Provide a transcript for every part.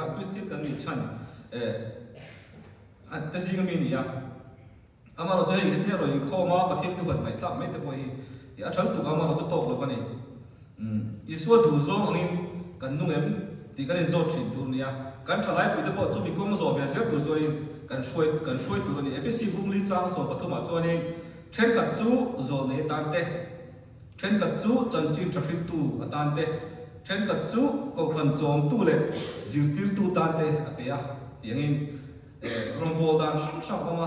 ka Christian kan ni chan ta ji ga mi ni ya ama ro chei he ro kho ma pathian tu kan mai thla mai te po hi ya thal tu ama ro chu tok lo vani iswa du zo angin kan nu em ti kan zo chin tu ni ya kan thalai pu te po chu mi kom zo ve zel tu zo in kan shoi tu ni fsc bung li chang so pathuma cho ni then kat chu zo ne tan te then kat chu chan chin traffic tu atan te then kat chu ko khan chom tu le zir tir tu tan te apea tiangin rombol dan sang ama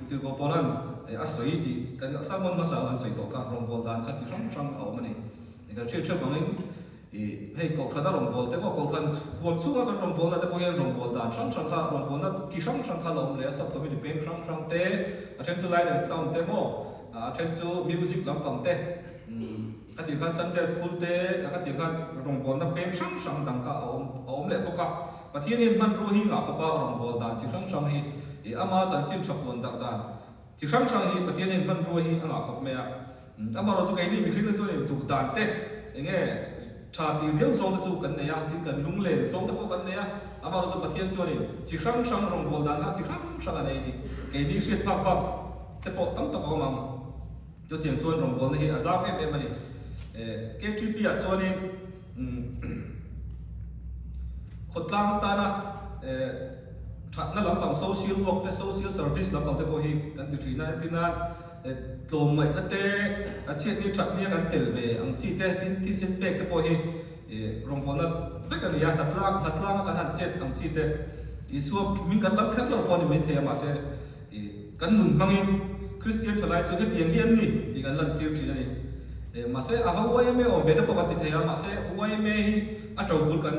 ti ko polan asoi ti kan samon masa an sei to ka rombol dan kha chi sang au mani ka che bangin hei ko khada rombol te ko khan huam chu ka rombol na te po yan rombol dan sang kha rombol na ki sang kha lom le sap to mi de peng sang te attempt to light and sound te mo attempt to music lam pang te ka ti khan Sunday school te ka ti khan rombol na peng sang dang ka om le po ka pathian in man ro hi nga khapa rombol dan chi sang hi ama chan chin thapon dak dan chi sang hi pathian in man ro hi anga khap me a ama ro chu kai ni mi khrin so ni tu dan te nge tha ti riau so chu kan ne ya tin kan lung le so ta ko kan ne ya ama ro chu pathian so ni chi sang rombol dan ha chi sang anei ni kai ni hriat pak te po tam ta ko mam jo tiang chuan rombol na hi azam em ani ke tri pi a chuan ni khotlang ta na na lampang social work te social service lampang te po hi kan ti thina tina tlom mai na te a chiat ni that ni kan tel ve ang chi te tin ti sin pek te po hi rombol na ve kan ya natlang kan han chet ang chi te isu min kan lam khat lo po ni me the ma se kan nun mangin Christian thalai chu ke tiang hian ni ti kan lan tir thina ni ma se a ho me o ve te po kan ti the ma se oi me hi a tro bul kan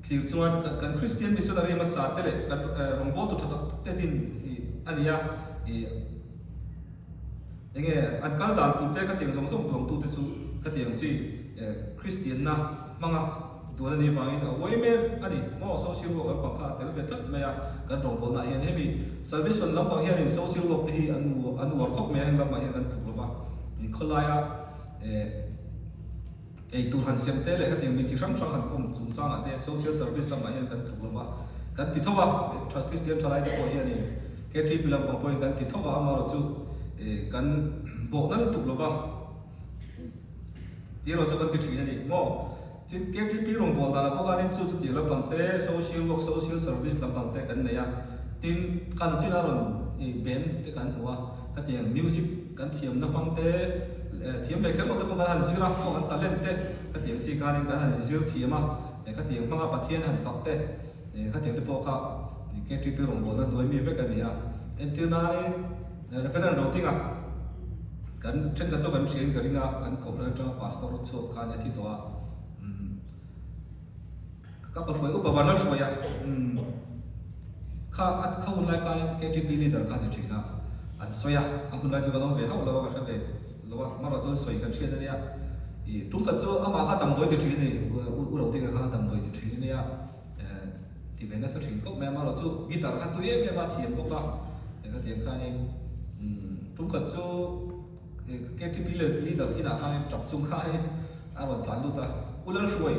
thil chuan kan Christian missionary ma sa tele kan rombol tu thata te tin ania enge an kal dan tu te ka tiang song dong tu te chu ka tiang chi Christian na manga tu na ni wangin awai me ani mo social work pa kha tel ve tat me ya kan rombol na hian hemi service on lam pa hian in social work te hi an wa khop me an lam ma hian kan pu lova ni kholaya ei tur han siam te le ka tiang mi chi sang han kom chung chang ate social service lam ma hian kan tu lova kan ti thowa Christian thalai te po hian ni ke tri pilam pa point kan ti thowa ama ro chu kan bo nan tu lova ti ro chu kan ti thina ni mo tin ke tri pi rong bol da po ka rin chu ti la pang te social work social service lam pang te kan ne ya tin kan chi na ron ben te kan huwa ka tiang music kan thiam na pang te thiam ve khem te pang han zira ko kan talent te ka tiang chi kan in kan han zir thiama ka tiang manga pathian han fak te ka tiang te po kha ke tri pi rong bol na noi mi ve kan ya entil na ni referendum routing a kan chen ka cho kan thien ka ringa kan ko na tra pastor cho ka nya thi to a ka pa hoi upavanal hoi a kha at khawun lai ka KTP leader ka ni thina an soya a hun lai chu long ve ha lo ka ve lo ma ro chu soi kan thien ni a I tum ka chu ama kha tam doi ti thini ni u routing kha tam doi ti thini ni a ti ve na sa thin ko me ma ro chu guitar kha tu e me ma thiam ko ka ka tiang kha ni tum ka chu KTP leader ina ha chap chung kha ni a ron tlan lu ta ulal shoi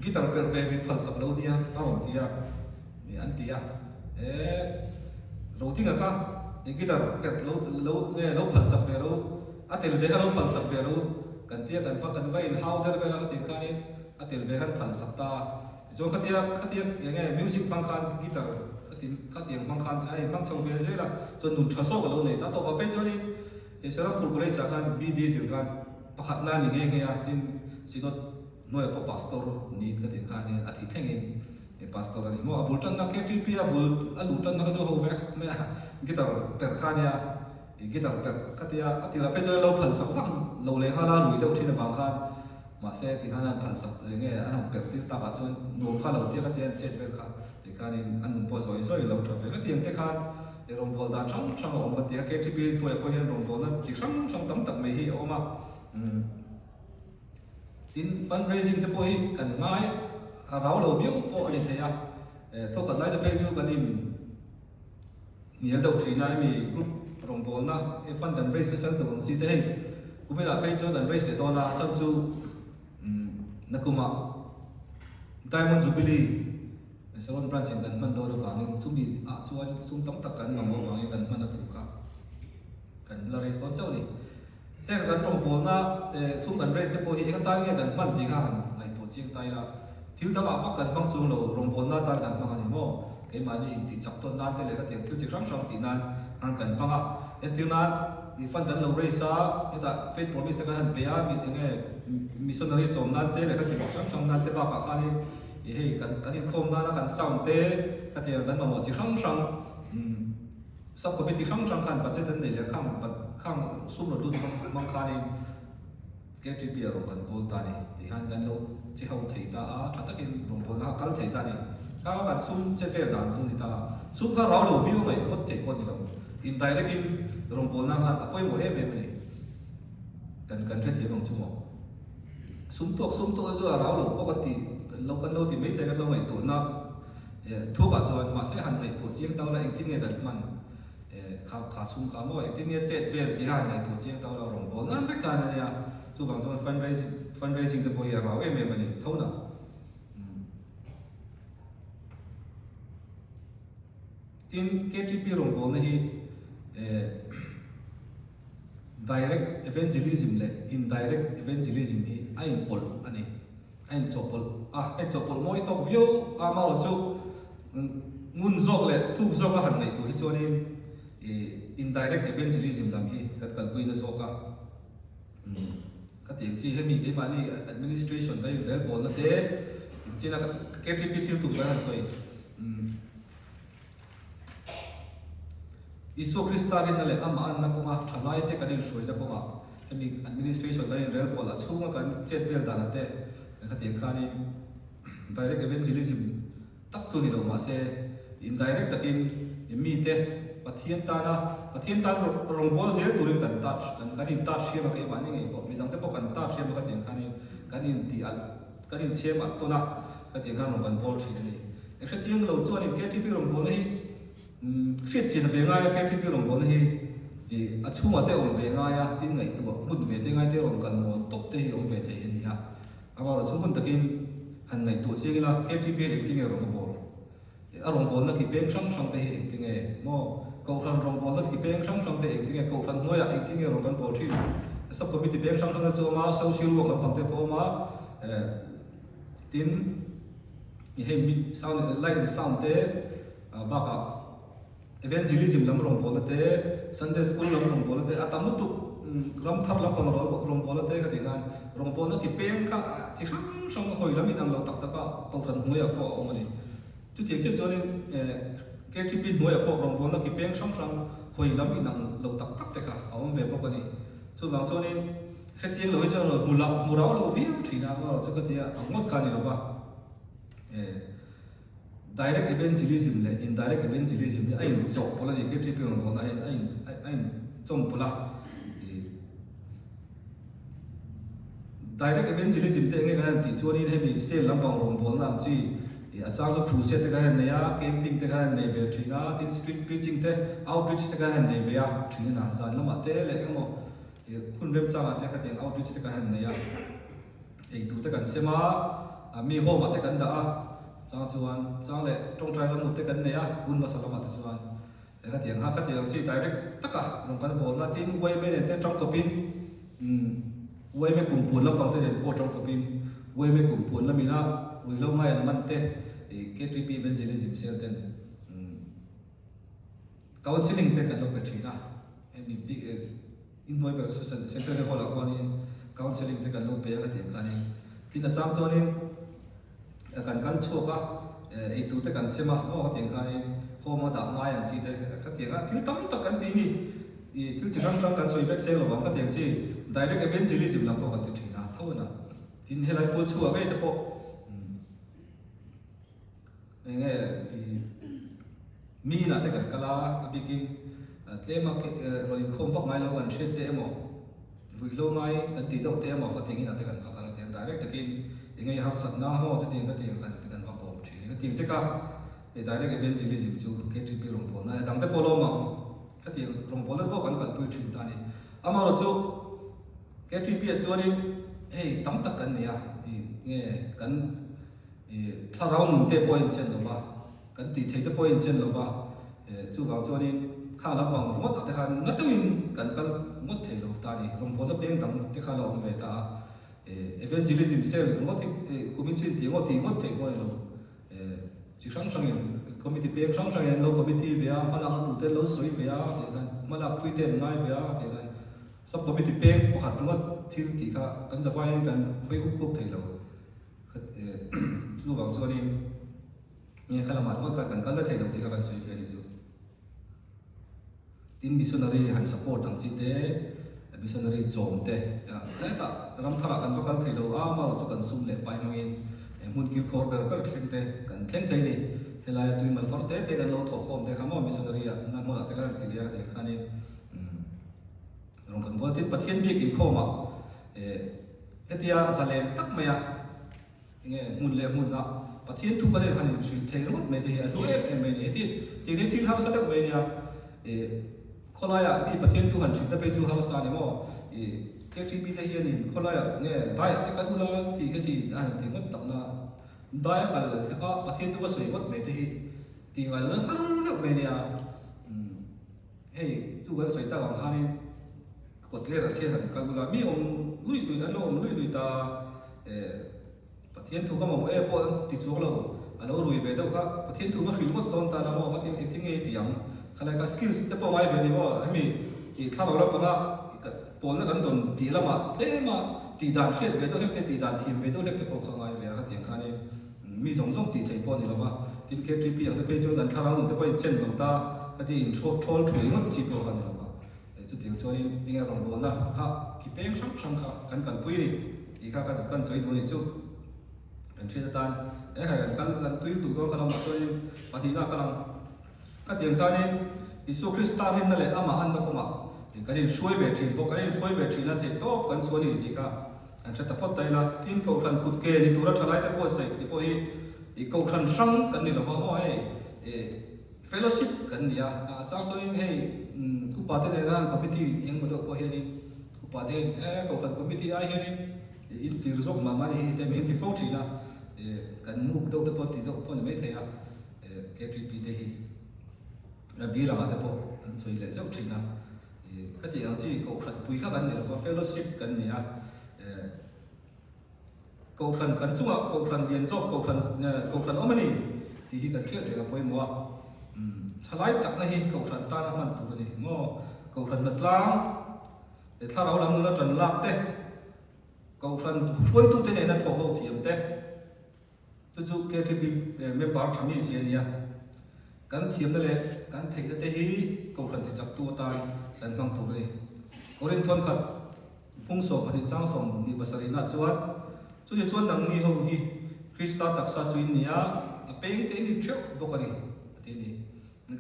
guitar per ve mi phal sak lo dia a ron tia ni an tia routing kha guitar per lo phal sak ve ro a tel ve lo phal sak ve ro kan tia kan fa kan vai in how der ka ka tiang kha ni a tel ve kan phal sak ta zo khatia nge music pang khan guitar ka tiang pang khan ai pang chong ve zela cho nun thaso ka lo nei ta to ba pe zo ni e sara pur ko lai cha khan bd zir kan pakhat na ni nge ya tin sidot noi pa pastor ni ka tiang khan ni a thi thengin e pastor ani mo abul tan na KTP abul alu tan na ka zo ho ve me guitar per khan ya guitar per katia atila pe zo lo phal sak vak lo le hala rui de uthina bang khan ma se ti khan phal sak nge an per ti ta ka chon no kha lo ti ka tian chet ve kha ti khan in an po zoi lo tha ve ka tiang te khan e rong bol dan sang om ka ti KTP po hian rong bol na chi sang tam tak me hi oma tin fundraising te po hi kan ngai a rau lo view po ani thaya to ka lai da pe ju kan in nial do thina mi group rong bol na e fund and raise sal to si te hei kumela pe chu dan raise to na cham chu nakuma diamond jubilee Salon branch in kan man do na wangin chumi a chuan sum tam tak kan mamo wangin kan man tu ka kan la race ton chau ni he kan tong pol na sum kan race te po hi kan ta nge kan man ti kha han ngai to chiang tai la thil da ba kan bang chung lo rong pol na ta kan ma ni mo ke ma ni ti chak ton nan te le ka te thil chi rang rang ti nan han kan panga en til nan di fan kan lo race a eta faith promise ta kan pe a mi nge missionary chom nan te le ka ti rang rang nan te ba ka kha ni he kan in khom na kan sound te ka te kan ma mo chi rang rang sub committee rang rang kan budget den le khang sum lo dun mang kha ni ke ti pi ro kan bol ta ni ti han kan lo chi hau thei ta a tha takin rom bol na kal thei ta ni ka kan sum che fe dan sum ni ta sum ka raw lo view mai mot te ko ni lo in direct in rom bol na han apoi mo he me ni kan tre thi bang chu mo sum to zo raw lo pakati kan lo ti mai thai kan lo mai to na thu ka chuan ma se han mai to chiang tau la eng tin nge kan man khá sung khá mồi thế nên chết về thì hai ngày tổ chức tao là rồng bồn ăn tất cả này à chú bằng trong fundraising thì bây giờ bảo em này thâu nào tin KTP rồng bồn này direct evangelism lệ indirect evangelism thì anh pol anh chopol mỗi tộc view mà chú ngun zog lệ thu zog là hẳn này tuổi cho nên indirect evangelism lam hi kat kalpui na soka kat yang chi hemi ke mani administration dai rel bol na te china KTP thil tu ba soi iso kristarin na le ama an na konga thalai te karin soi da konga hemi administration dai rel bol a chunga kan chet vel da na te kat yang khani direct evangelism tak su ni lo ma se indirect takin mi te pathian tan rong bol zel turin kan in touch shema ke mani ngai po mi dang te po kan touch shema ka tiang khani kan in ti al kan in chem at to na ka tiang khan rong kan bol thi ni e kha chiang lo chuan in KTP rong bol hi fit chin ve nga ya KTP rong bol hi e a chunga te om ve nga ya tin ngai tu mun ve te ngai te rong kan mo top te hi om ve the ni ha aba ro chung hun takin han ngai tu chiang la KTP le ting e rong bol a rong bol na ki peng sang te hi ting e mo cầu thần rồng bồn nó thì bén sang sang thế tiếng cầu thần nói là tiếng nghe rồng căn bồn chi sắp có bị bén sang sang cho mà social work làm bằng thế po mà tiếng hay mi sound like the sound thế ba cả evangelism làm rồng bồn thế Sunday school làm rồng bồn thế atam tu làm tháp làm bằng rồng bồn thế cái tiếng anh rồng bồn nó thì bén cả chỉ sang sang hồi làm mình làm lâu tắc tắc cầu thần nói là po ông này chút tiếng chết cho nên KTP nuôi ở bộ rồng bồn là cái bén sang sang hồi lắm mình nằm lâu tắc tắc đấy cả ông về bộ cái này cho rằng cho nên cái chuyện lối cho là mù ráo lâu viết chỉ là vào cho cái gì ông mất cái này là ba direct evangelism này indirect evangelism này anh chọn bộ là cái KTP rồng bồn này anh chọn bộ là direct evangelism thì nghe cái thì cho nên hay bị xe lắm bằng rồng bồn làm chi achang zo crusade te ka han neya camping te ka han nei ve thina tin street preaching te outreach te ka han nei ve a thina na zan lama te le emo hun rem chang te ka tiang outreach te ka han neya ei tu te kan sema mi ho ma te kan da a chang le tong trai lam te kan neya hun ma salama te chuan ka tiang ha ka tiang chi direct taka rong kan bol na tin wei me te tong ko pin wei me kum pun lam pang te po tong ko pin wei me kum pun lam ina we lo mai an man te KTP evangelism sel ten counseling te kan lo pe thina mi big is in moi per social center le hola kwani counseling te kan lo pe ga te khani tin a chang chonin kan choka e tu te kan sema mo te khani ho ma da ngai an chi te ka te ga til tam ta kan ti ni til chang kan soi vek sel lo wang ka te chi direct evangelism lam ko ka te thina thona tin helai po chu a ve te po nghe mi na te kan kala abikin tlema rồi khom vak ngai lo kan shet te mo vui lo ngai kan ti dok te mo ka tingi na te kan kala te direct takin ngai har sat na ho te ting ka ting kan te kan ma ko chi ka ting te ka direct evangelism chu KTP rong pol na dang te polo ma ka ti rong pol lo kan pu chu ta ni ama ro chu KTP chu ni hey tam tak kan ne ya nge kan ถ้าเราหนุนเตะpointเช่นหรือว่ากันตีเทเตะpointเช่นหรือว่าจู่ว่าส่วนนี้ข้ารับฟังหมดแต่ขันนัดตัวอินกันหมดเทเราตานี่รวมพลแล้วเป็นต่างที่ข้าเราเวทาevangelism cell หมดที่community หมดที่หมดเทpoint เราจิช่างช่างยังcommittee เพียงช่างช่างยังเรา committee เวียมาลังตัวเตะเราสวยเวียเดี๋ยวกันมาลังพูดเตะง่ายเวียเดี๋ยวกัน sub committee เพียงพอขัดตรงนั้นที่ที่ข้ากันจะไปกันคุยคุยเทเราจู่ว่าส่วนนี้เนี่ยข้าละหมาดว่ากันแล้วเทเราที่ข้ากันสวยเวียนี่จู่ทีม missionary หัน support ทางจีเต้ missionary โจมเต้แค่ก็รำธารกันว่ากันเทเรามาเราจะกันซุ่มเล็บไปมาเองมุนกิลคอร์เบอร์ก็เข่งเต้กันเข่งเทนี่เฮลัยตุยมันฟอร์เต้เต้กันเราถกโฮมเต้ข้ามา missionary นั่นมันเต้กันตีเลียเต้ข้านี่รวมกันว่าที่ประเทศบิ๊กอินโคมาที่อาซาเลนตักไม่อะเนี่ยมุนเล่มุนนะประเทศทุกประเทศฮันนี่สุดเทรดไม่ได้อะรู้ไม่เนี่ยที่ที่เขาสัตว์ไม่เนี่ยคนละอย่างมีประเทศทุกฮันสุดแต่ไปจู่เขาสานเนี่ยมั้งแค่ที่มีแต่เฮียนี่คนละอย่างเนี่ยได้แต่กันอุลาที่แค่ที่ที่มันตักนะได้กันก็ประเทศทุกประเทศไม่ได้ที่ว่าเรื่องฮันเรื่องไม่เนี่ยเฮ้ยทุกคนสวยตาของเขานี่กดเรียกแค่หันกันกุลามีลุยอันโลลุยตาประเทศทุกข์ก็มองพอติดสุขเราอันเราลุยเวทก็ประเทศทุกข์ก็หิวหมดตอนตาเราว่าที่ทิ้งที่ยังขณะก็สกิลส์จะพอไม่เวนี่ว่าให้มีถ้าเรารับปะปนกันโดนปีละมาเท่มาตีดานเชียเวทเล็กแต่ตีดานทีมเวทเล็กแต่พอข้างในเวลาที่ข้างนี้มีสองตีใจปนนี่เราว่าที่เคทริปีอย่างที่ไปจนกันถ้าเราหนุนจะไปเช่นเราตาที่อินโทรทอลช่วยมันจีบเราข้างนี้เราว่าจุดที่ช่วยยังไงรองบอลนะครับคิดเป็นช่างกันปุ้ยนี่ที่ข้ากันสวยตัวนี้จุดกันเชื่อตานกันปุ้ยถูกต้องกันมาช่วยปฏิบัติกันก็ที่ข้านี่อิสุคริสต์ตาเห็นนั่นแหละอามาอันนั้นก็มากันนี่ช่วยเวทีพวกกันนี่ช่วยเวทีนั่นเองโตกันส่วนนี้ที่ข้าอันเชื่อแต่พอใจละทีมเขาขันกุดเกนี่ตัวเราชนะได้พอใส่ที่พออีกเขาขันช่างกันนี่เราว่าfellowship กันเนี่ยจากส่วนนี้ให้กูปาเต้ในงาน committee ยังไม่ได้พอเห็นนี่กูปาเต้เขาขัน committee ไอ้เห็นนี่อินฟิลซ์มานี่แต่ไม่เห็นที่ฟ้องทีนะกันมุกเดาแต่พอที่เดาพอนี่ไม่ใช่แค่ทริปที่บีรามาแต่พออันสวยเลยสักทีนะก็ที่อย่างที่เขาขันปุยข้ากันเนี่ยเรา fellowship กันเนี่ยเขาขันกันจู่เขาขันเรียนสอบเขาขันอมันนี่ที่กันเที่ยวเดี๋ยวไปมัวทลายจักรนี่เขาขันตาน้ำมันตัวนี้มั่วเขาขันนัดล้างแต่ถ้าเราลำนึกเราจนลักเต้เขาขันช่วยตัวเต้เนี่ยนั่นโถเขาเทียมเต้จู่ๆแกที่เป็นเมมเบอร์ทำนี่เสียเนี่ยกันเทียมนั่นแหละกันเทเต้ฮีเขาขันที่จับตัวตายกันบังตัวนี้เขาเรียนทนขัดพุ่งส่งอดีตจ้างส่งนี่ภาษาลีน่าชวนส่วนดังนี้เขาฮีคริสต์ตักษาจุนเนี่ยเป็นที่นี่เชื่อบอกกันนี่ที่นี่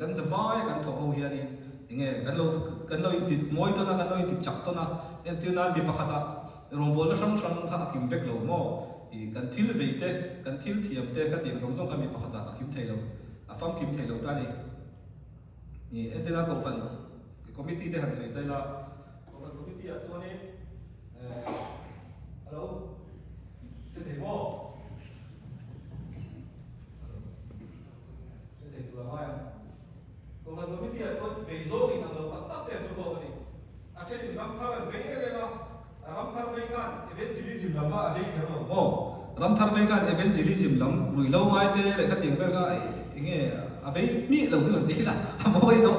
กันสบายกันโถเขาเฮียนี่ยังไงกันเราติดมวยตัวนั้นกันเราติดจับตัวนั้นเอ็นที่นั้นมีปะขัดรวมบอลแล้วช่างถ้าคิมเวกเราโม่กันทิลเวทกันทิลเทียมเตะกันที่สองกันมีปะขัดคิมเทเราฟังคิมเทเราตานี่นี่เอ็นที่นั้นก็กันคอมมิตี้เตะหันใส่ใจละคอมมิตี้อ่ะส่วนนี้ฮัลโหลเตะบอลตัวว่าตรงนั้นก็ไม่ได้ส่วนเบโซ่ที่นั่นเราตัดเต็มทุกคนนี่อาเช่นรำพาร์เวย์เลยนะรำพาร์เวย์กันอีเวนต์จิลิซิมลำบ้าเวย์เขาโอ้รำพาร์เวย์กันอีเวนต์จิลิซิมลำลุยเล่าไม้เตะเลยก็ถึงแบบก็ยังไงเวย์มีเราถึงดีละมวยเรา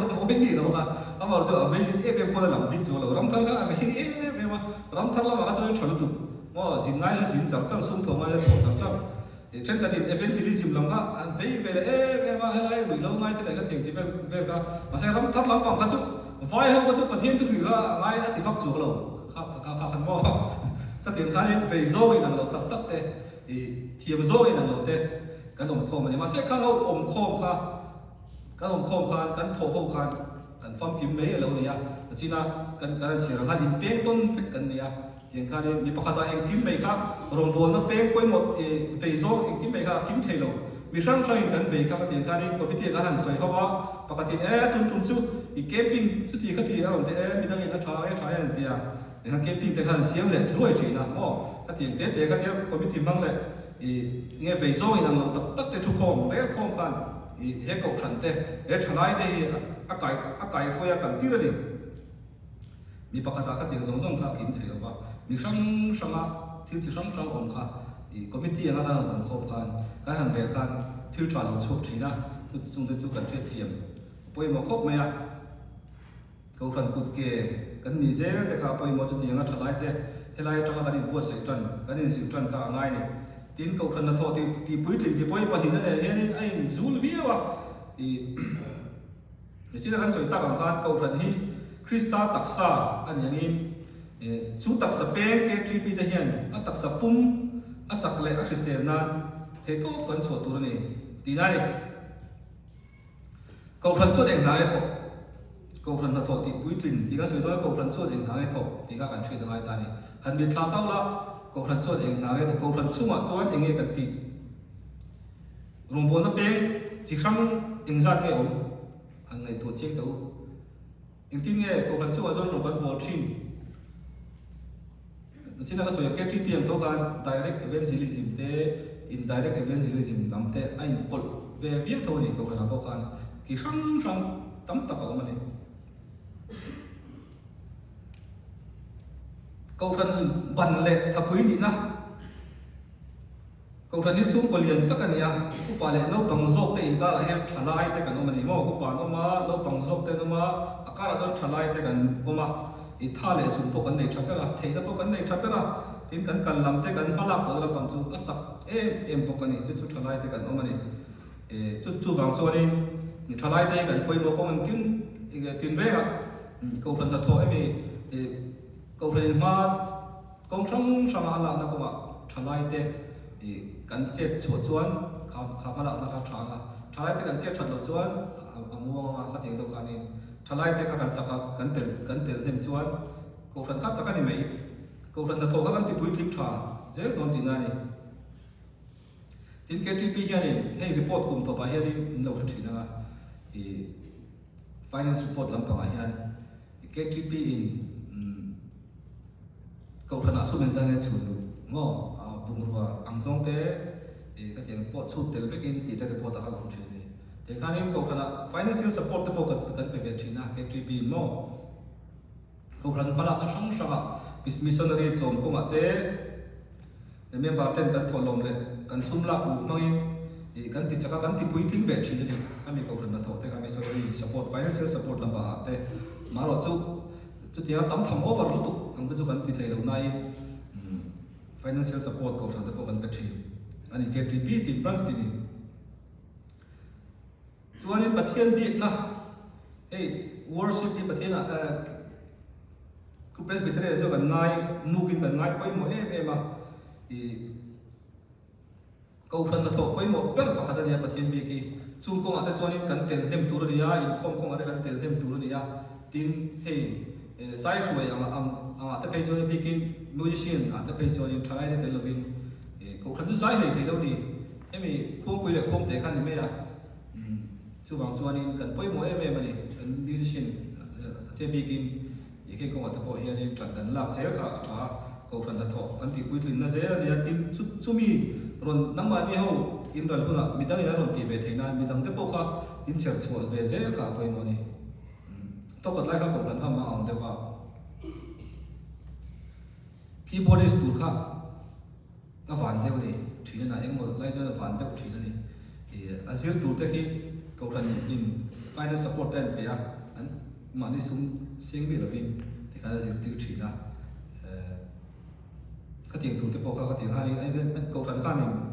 มีเราละเราจะเวย์เป็นคนละลำบิ๊กโซ่เรารำพาร์ก็เวย์เป็นว่ารำพาร์เรามาก็จะชนตุว่าจินง่ายจินจับจังสุ่มทองมาจะถูกจับจังเช่นกันที่ evangelism ลำก็อันเวลมาให้ไรหรือเราง่ายที่ไหนก็เตียงจีเวลก็มาใช้รำทับลำปังก็ชุบไฟเขาก็ชุบประเทศทุกอย่างก็ง่ายที่พักสู่เราข้าขันหม้อก็เตียงข้านี่เวโซ่อีนั่งเราตักเตะเทียมโซ่อีนั่งเราเตะกันอมโคมมันมาใช้ข้าเราอมโคมข้ากันอมโคมข้ากันโถโคมข้ากันฟังกิมเมย์เราเนี่ยแต่จีน่ากันเสียงกันอินเป้ต้นเฟกกันเนี่ยยังการมีปกติเองกิมไม่ครับรวมบอลนับเป็นไปหมดเฟซโซเองกิมไม่ครับกิมเทโลมีช่างช่วยกันเฟครับที่การนี้ก็พิธีการหันสวยเขาว่าปกติจุ่มจู่อีกเก็บปิ้งสุดที่เขาที่เราเนี่ยมีตั้งอย่างนั้นใช้อันเดียอย่างเก็บปิ้งแต่หันเสียงเลยรวยจีน่ะโอ้ก็ที่เตะก็ที่ก็พิธีมั่งเลย nghe về rồi là nó tập tất te thu khom lấy khom khan he cầu khăn te he thalai te akai khoya kan tira ni mi pakata ka te zong zong kha kim thei wa mi sang sanga thil chi sang om kha committee anga na ban khom khan ka han ve khan thil tra lo chuk thina tu chung te chu kan che thiam poi mo khop maya cầu khăn cụt kề kan ni zel te kha poi mo chu ti anga thalai te helai tanga kan in buat se tran kan in ziu tran ka angai ni tin cầu khăn na tho ti pui tin ti poi pa hin na he ai zul vi wa chỉ là kan soi ta kan khan cầu khăn hi Krista taksa an yang in chu taksa pe ke tripi te hian a taksa pum a chak le a khrisel nan the to kan so tur ni ti na ni cầu khăn chu deng na e tho cầu khăn na tho ti pui tin ti kan soi to cầu khăn chu deng na e tho ti ka kan thri da ngai ta ni han bi thla tau la cầu khăn chu deng na e tho cầu khăn chu ma chuan enge kan ti rum bo na pe chi kham eng zat nge om an ngai to chek tau eng tin nge cầu khăn chu a zon ro ban bol thin chỉ là cái số cái tri piang thâu gan direct evangelism te indirect evangelism làm te anh bol về việc thôi thì cầu khăn nào cầu khăn kỳ khăng tắm tắc ở mình cầu khăn bận lệ thập quý đi na cầu khăn đi xuống liền tất cả nhà cũng bà lệ nó bằng dọc te in cả là hết trả lại te cả nó mình mà cũng bà nó mà nó bằng dọc te nó mà cả là nó trả lại te cả nó mà thà lệ xuống bộ cái này chắp ra thấy đó bộ cái này chắp ra tin cần cần làm thế cần mà làm đó là bằng chú ắt sặc em bộ cái này chú trả lại thế cần ông này chú vàng số này trả lại thế cần quay một con tin về cả câu phần là thôi vì câu phần mà công sống sang ăn là nó cũng trả lại thế cần chết chuột chuan khám là nó trả lại thế cần chết chuột lột chuan mua mà phát hiện đâu cái này trả lại thế các chắc cần tiền thêm chuan cầu phần khác chắc cái này mấy cầu phần là thầu các cái bụi thịt trà dễ còn tiền này tin cái TP này hay report cùng thầu bài này lâu thật chuyện nào finance report làm bảo hiền cái TP in cầu phần áp dụng bên trong cái chủ ngõ bùng rùa ăn xong thế cái tiền report suốt tiền với cái tiền report đã làm chuyện này thế khá nên cầu khăn financial support tới bộ cần phải việc chuyện nào cái TP nó cầu khăn phải là nó sáng sáng missionary zone cũng ở thế nên bảo tên cần thổi lồng này cần sum lạp u nói cần thì chắc cần thì bùi tính về chuyện này kami cầu khăn là thổi thế kami missionary support financial support là bảo thế mà rồi chú thì tấm thầm over lúc tục anh chú cần thì thấy lâu nay financial support cầu khăn tới bộ cần phải chuyện anh cái TP tin branch tin chuan in pathian bik na hey worship in pathian ku presbytery zo kan ngai mukin kan ngai poi mo em a ko khan na tho poi mo per pakhat ania pathian bik ki chung ko ate chuan in kan tel dem tur nia in khom ko ate kan tel dem tur nia tin hey sai ruai anga te pei chuan bikin musician ate pei chuan in try te lovin ko khan zu sai hei thei lo ni emi khom pui le khom te khan ni me a chú vàng chuan in cần bơi mỗi em này cần musician thế bị kinh những cái công việc tập hiện nay chuẩn cần làm dễ khá khá cầu cần là thọ cần thì bơi linh là dễ là thì chú mi rồi năm mai đi hậu in rồi cũng là mình đang in rồi thì về thế này mình đang tiếp tục khác in chợ chùa về dễ khá bơi mỗi này tôi còn lại các cầu cần ham mà ông để vào keyboardist tour khác nó phản theo này chỉ là em một lại cho phản theo chỉ là này thì Azure tour thế khi cầu khăn in finance support tên bia anh mà đi xuống xem bị là vin thì khá là dễ tiêu chỉ là các tiền thủ tiếp bao các tiền hai anh cầu khăn khăn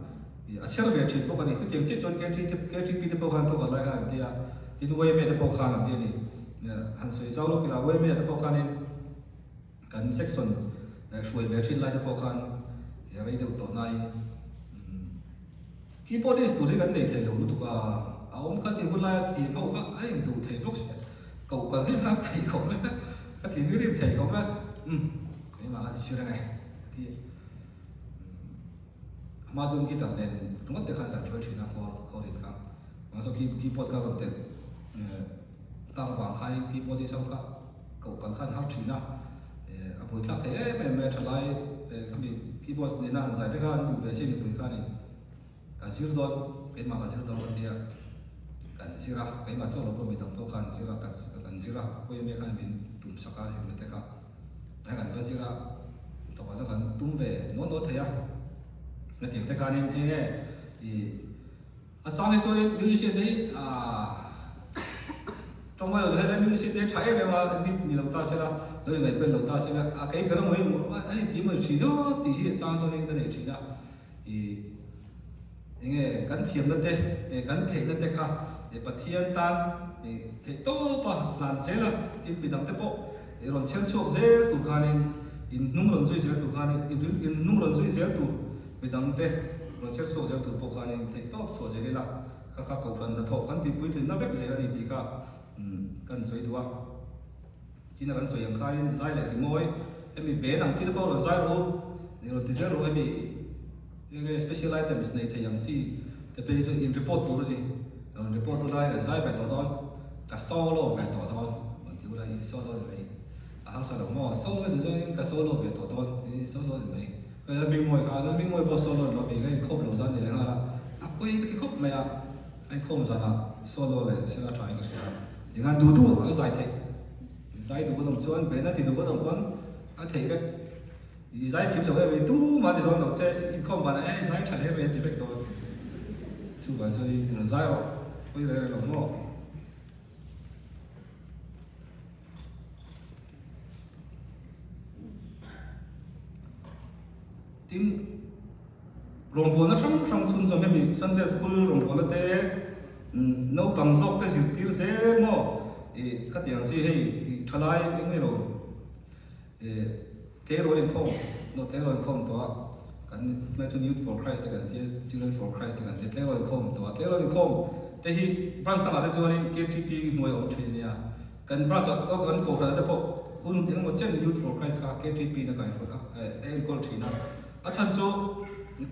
thì ở xe về chuyện bao cái này cái tiền chết cho cái chi phí tiếp bao khăn thôi còn lại là thì thì nuôi mẹ tiếp bao khăn thì này anh suy giáo lúc là nuôi mẹ tiếp bao khăn nên cần section suy về chuyện lại tiếp bao khăn thì ở đây được tổ này keyboardist tụi cái này thì lâu tụi ông khát thì hôm nay thì ông khát anh đủ thầy lúc sẽ cầu cần hết khát thầy không đấy khát thì nước điểm thầy không đấy thế mà chưa đây này thì Amazon kita dan rumah teh kan jual China kau ini kan masuk keyboard kan teh tang vàng khai keyboard di sau kan kau kan hal China abu tak teh memang celai kami keyboard ni na zai te kan du ve se ni pui kan ni ka zir don ke ma ka zir don ka tia kan zira ke ma cholo ko mi dang to kan zira kan zira ko me kan min tum saka zir me te ka na kan va zira to ka kan tum ve no no the ya na ting te kan ni e a chang ni cho ni musician dei a trong bây giờ thấy là music để chạy về mà đi lâu ta sẽ là đôi ngày bên lâu ta sẽ là cái đó mới anh tìm một chỉ đó thì hiện trang cho nên cái này chỉ là thì nghe cắn thiềm lên thế cắn thể lên thế khác để bắt thiên tan thì thể to ba làm thế là tìm bị đâm thế bộ để rồi chân số dễ tụ khai nên in nung lần duy dễ tụ khai nên in nung lần duy dễ tụ bị đâm thế rồi chân số dễ tụ bộ khai nên thể to số dễ là khác khác cầu phần là thọ cắn bị quý thì nó biết dễ là gì thì khác cần soi tua chỉ là cần soi yang khai giải lại thì ngồi em bị bé đằng kia đó rồi giải rồi thì giải rồi em bị cái special items này thì yang chi thì bây giờ in report tu rồi report tu lại là giải về tao đó cả solo về tao đó thì là in solo rồi hàng sao đâu mà solo thì rồi cả solo về tao đó thì solo rồi cái là mình ngồi vào solo nó bị cái khâu đầu ra thì là à quay cái khâu mày à anh không ra là solo này sẽ là try cái gì những anh đủ ở giải thể giải đủ có đồng chuan bé nó thì đủ có đồng con anh thấy cái giải thiếu được cái đủ mà thì đồng sẽ không mà lại giải chạy cái thì phải rồi chú bảo cho đi nó giải rồi bây giờ là nó tin rồng bồn nó trong xuân cho mình Sunday school rồng bồn là thế nấu bằng dọc cái gì tiêu dễ mà các tiếng gì hay thay lại những rồi thế rồi không nó thế rồi không đó cần mention youth for Christ cái cái children for Christ cái thế rồi không đó thế rồi không thế thì branch tăng là cái gì KTP mùi ông chuyện này cần branch ở gần cổ là thế bộ hun những một chân youth for Christ cái KTP nó cái rồi em còn chuyện nào ở chân chỗ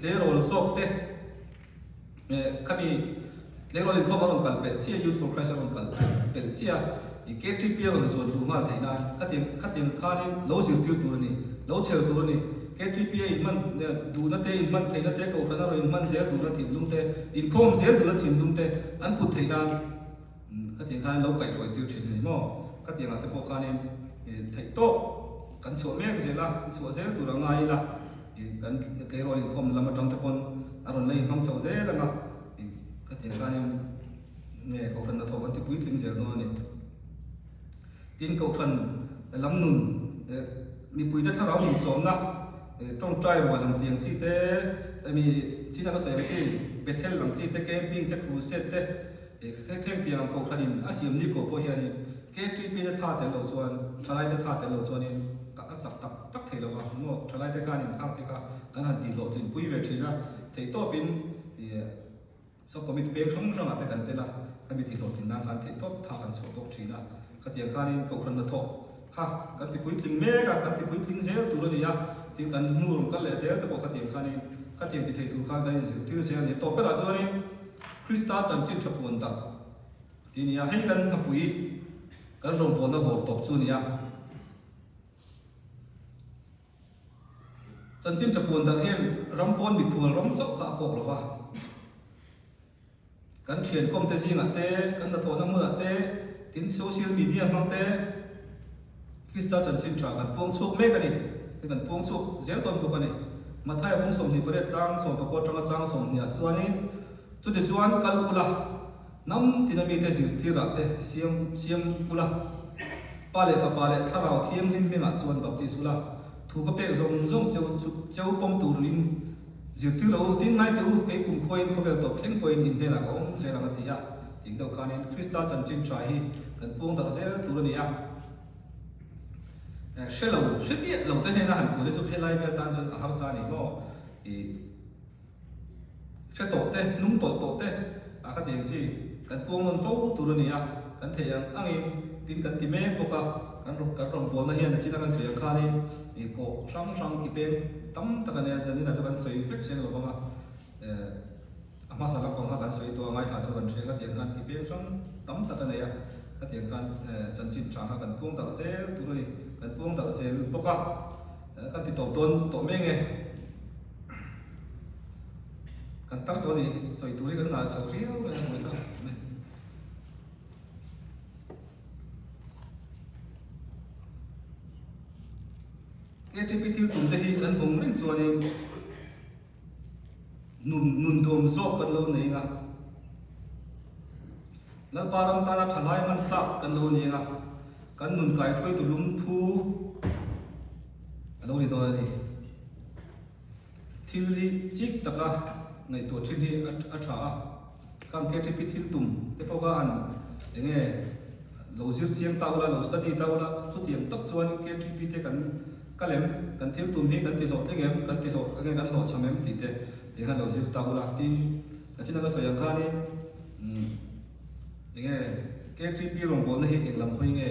thế rồi dọc thế cái lấy rồi không bao giờ cần chia youth for Christ không cần chia cái KTP là số đủ mà thấy là các tiếng khai lâu chiều tiêu tu này lâu chiều tu này KTP mình đủ nó thế mình thấy nó thế cầu khán rồi mình dễ đủ nó thì luôn thế income dễ đủ nó thì luôn thế anh phụ thấy là các tiếng khai lâu cày rồi tiêu chuyện này mà các tiếng là thế bộ khai thấy tốt cần số mấy cái gì là số dễ đủ là ngay là cần thế rồi không làm một trong tập con rồi này không số dễ là mà cái tiếng ca em nghe cầu phần là thọ vẫn tiếp quý tiếng dẻo nó này tiếng cầu phần lắm nùn mi quý tất tháo mình sống na trong trai và làm tiếng chi thế mi chỉ là nó sẽ chi Bethel làm chi thế camping thế cruise thế cái tiếng cầu phần in asiam đi cầu bôi hiền cái trip thế thà thế lâu xuân trả lại thế thà thế lâu xuân in các tập tắc thế lâu mà trả lại thế ca in khác thế ca cái hàng tỷ lộ thì quý về chơi ra thấy to pin sau có mình biết không rằng là cái gần là cái mình thì thổ thì năng khăn thì tốt thà khăn số tốt chỉ là cái tiếng khăn nên cầu khăn là thổ ha cái thì quý tiếng mẹ cái thì quý tiếng dễ tụi nó đi à tiếng cần mua một cái lẻ dễ thì bảo cái tiếng khăn nên cái tiếng thì thầy tụi khăn cái gì tiếng dễ thì tốt cái là gì nên Krista chân chính chấp nhận ta thì nia hay gần thằng quý cái rồng bồn nó vô tốt chú nia chân chính chấp nhận ta hiện rắm bồn bị phun rắm dốc cả khổ là va kan thiền công te gì ngặt te kan đặt thọ năm mưa te tin social media mang te Krista chân chính trả kan buông chúc mấy cái này thì kan buông chúc dễ tuân tu cái này mà thay buông sòng thì bớt trang sòng tập quát trang sòng nhà chuan ấy chút thì chuan kal ula năm thì nó bị cái gì thì ra te xiêm ula pa lệ thà vào thiêm linh mình ngặt chuan baptist ula thu cái bệ rong châu bông tu rin dự trữ đầu tiên ngay từ cái cùng khôi không phải tập sinh khôi nhìn thấy là có sẽ là cái gì à tiếng đầu khán nên Krista chân chính trai cần buông đặt sẽ tu này à sẽ biết lâu tới này là hẳn của cái giúp lại về tan dân hàng xa này mà thì sẽ tổ te nung tổ te à cái tiếng gì cần buông mình phâu tu này à cần thể anh em tin cần tìm mấy bốc à kan rong bol na hian chỉ là kan soi khani i ko sang ki pen tam ta kan ya zani na kan soi fek sen lo ma ama sa la ko ha kan soi to ngai tha cho kan thre ka tiang kan ki pen sang tam ta kan ya ka tiang kan chan chin cha ha kan pung ta se tu ri kan pung ta se poka kan ti to ton to me nge kan tak to ni soi tu kan ngal so riau le mo sa ke ti pi thil tum te hi an vong ring chuan in nun dom zop kan lo nei nga nal param ta na thalai man tlak kan lo nei nga kan nun kai phoi tu lum phu alo ni to ni thil hi chik taka ngai to thin hi a tha kam ke ti pi thil tum te po ka an enge lo zir chiang ta wala lo study ta wala chu tiang tak chuan ke ti pi te kan kalem kan thil tum hi kan ti lo te ngem kan ti lo enge kan lo chamem ti te te han lo zir ta wala tin achina ka soyang khani enge ke ti pi rong bol na hi eklam khoi nge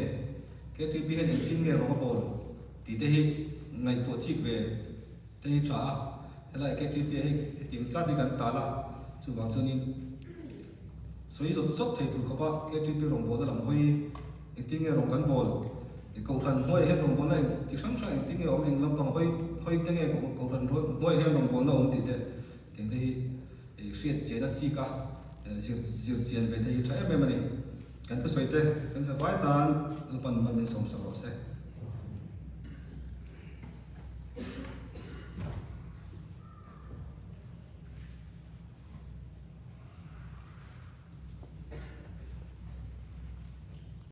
ke ti pi hen tin nge ro bol ti te hi ngai to chik ve te hi tha helai ke ti pi hi ting sa ti kan ta la chu wang chunin soi zot zot thei tu khapa ke ti pi rong bol lam hoi ting nge rong kan bol e ko than hoi hen rong bol na chi sang sang ting nge om eng lam pang hoi te nge ko than hoi hen rong bol na om ti te ting te hi e hriat che na chi ka zir chian ve te hi tha em em ani kan tu soi te kan sa vai tan pan man ni som sa ro se